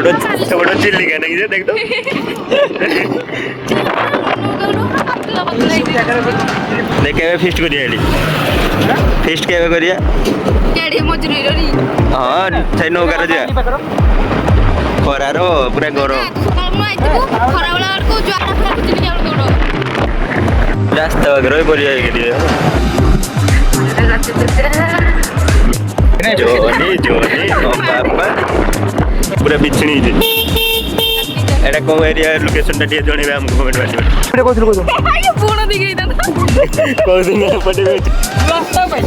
बड़ा चिल्लिका नहीं जे देख तो देख के फिस्ट करिया एडी फिस्ट केबे करिया केडी मजूरी री हां छै नौका रे जा खरारो पूरा गरम खरा वाला को ज्वारा खरा चिल्ली आउ दौड़ो रास्ता वगैरह बढ़िया है के जोनी जोनी बाबा पूरा बिछणी जे एटा को एरिया लोकेशन टा जणे हमको कमेंट मारियो कोथि आयो फोन दिगै द को दिन पटे में रास्ता भाई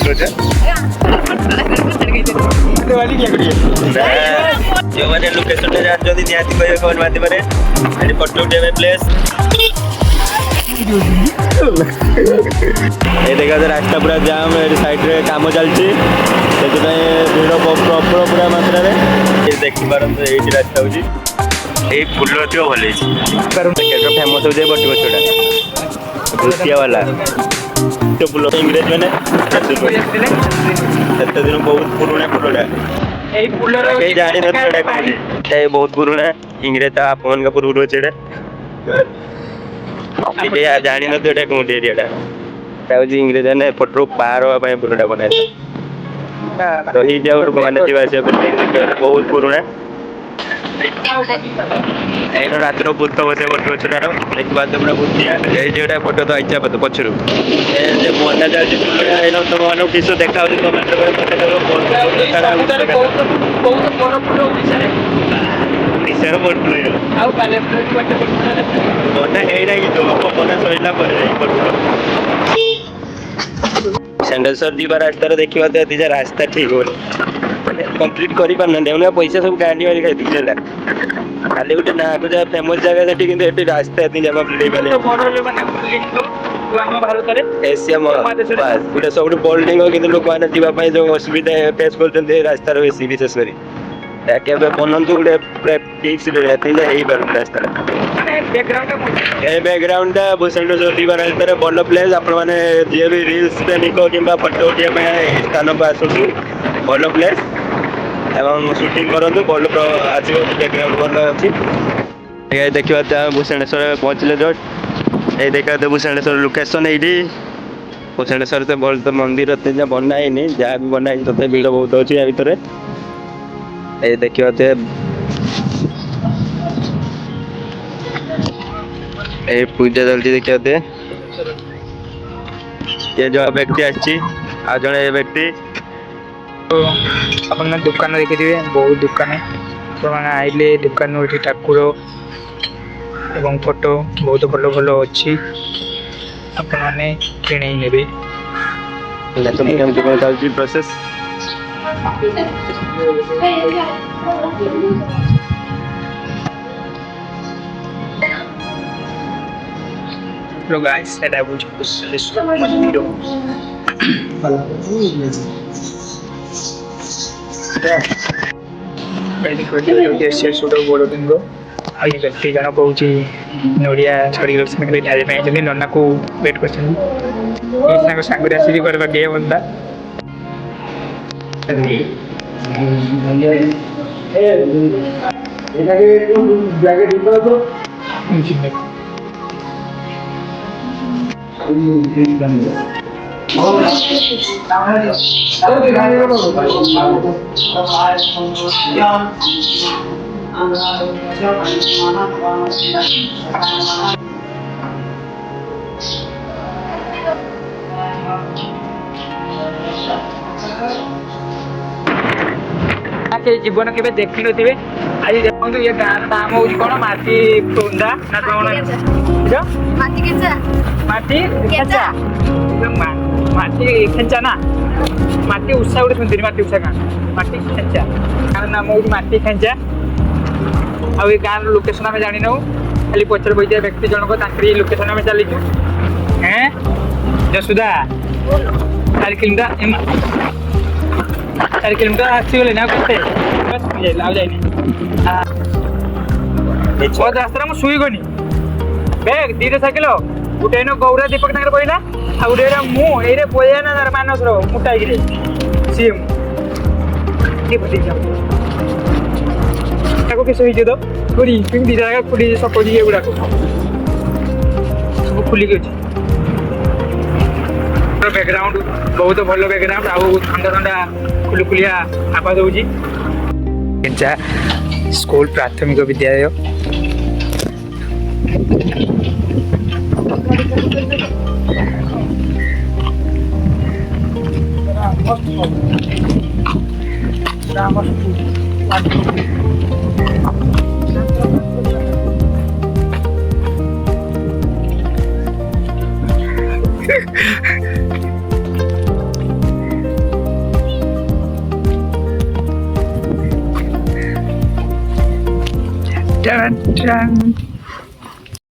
सोचा वाली क्या करिए जो माने लोकेशन टा जान जदी नियाती कहियो कमेंट मारते पारे एटी फोटो उठे में प्लेस ये देखा रास्ता पूरा जाम साइड रे काम चलती भीड़ प्रबल पूरा मात्रा ये देखी पार रास्ता हूँ ये फुल थी भले फेमस हो बटी गछटा भूसिया वाला तो फुल इंग्रेज मैंने दिन बहुत पुराना फुलटा जानी ना बहुत पुराना इंग्रेज आपन का पूर्व चेड़ा जानी ना तो कौन एरिया इंग्रेज ने फोटो पार होगा पुराना बनाया तो ही जाओ माने बहुत पुराना रात भूत बसे बट देखा तुम भूतिया फोटो तो आइचा पचर बना चलती तुम मान किस देखा सेंडलसर जीवा रास्ता देखा तो रास्ता ठीक हो कंप्लीट कर पाना पैसा सब गाड़ी वाली खाई खाली गोटे ना को फेमस जगह से रास्ता जमा एशिया गोटे सब बोल्डिंग कि लोक मैंने जावाई जो असुविधा फेस कर रास्तार बेसी विशेषकर बनतु गोटे फिक्स रास्ता बैकग्राउंड भूषण जीवा रास्तार भल प्लेस आप जी भी रिल्स प्रेमिक कि फोटो उठा स्थान को आसतु भल प्लेस एवं शूटिंग करूँ भल आज बैकग्राउंड भल अच्छी देखा भूषणेश्वर पहुँचले जस्ट ये देखा भूषणेश्वर लोकेशन ये भूषणेश्वर तो भल तो मंदिर बनाई जहाँ भी बनाई तो भीड़ बहुत अच्छी या भितर ये देखा ये पूजा चलती देखा ये जो व्यक्ति आ जड़े व्यक्ति अपन दुकान देखिए बहुत दुकान तो मैंने आइले दुकान ठाकुर एवं फोटो बहुत भल भल अच्छी आपण मैंने किणे नेबे process Hello guys, and I will just listen to the video. व्यक्ति जन कौन नड़िया छड़ी नना को वेट कर सांगे आसिक गे बंदा जीवन के देखी थे आज देखो ये गाँव नाम हूँ कौन माटी कुंदा ना कौन माटी माटी खेचा ना माटी उषा गोटे सुनती माटी उषा गाँ माटी खेचा गाँव नाम हूँ माटी खेचा आ गाँव लोकेशन आम जानी नौ खाली पचर बैठा व्यक्ति जनक लोकेशन आम चलीचु हैं जसुदा 4 किलोमीटर आसीगले ना के रास्ता मुझे शुईगनी बैग 2 साइकेल गोटे गौरा दीपक बहला आ गोटे मुझे बया ना तार मानस मुटाई सीएम किस ହେଇଛି ତ ଖୁଲି କେମିତି ଜାଗା ଖୁଲି ସପୋଜି ଏଗୁଡାକ ସବୁ ଖୁଲିକି ଅଛି ବ୍ୟାକଗ୍ରାଉଣ୍ଡ ବହୁତ ଭଲ ବ୍ୟାକଗ୍ରାଉଣ୍ଡ ଆଉ ଥଣ୍ଡା ଥଣ୍ଡା ଖୁଲିଖୁଲିଆ ଆବାଜ ହେଉଛି କେଞ୍ଚା ସ୍କୁଲ ପ୍ରାଥମିକ ବିଦ୍ୟାଳୟ Dun, dun.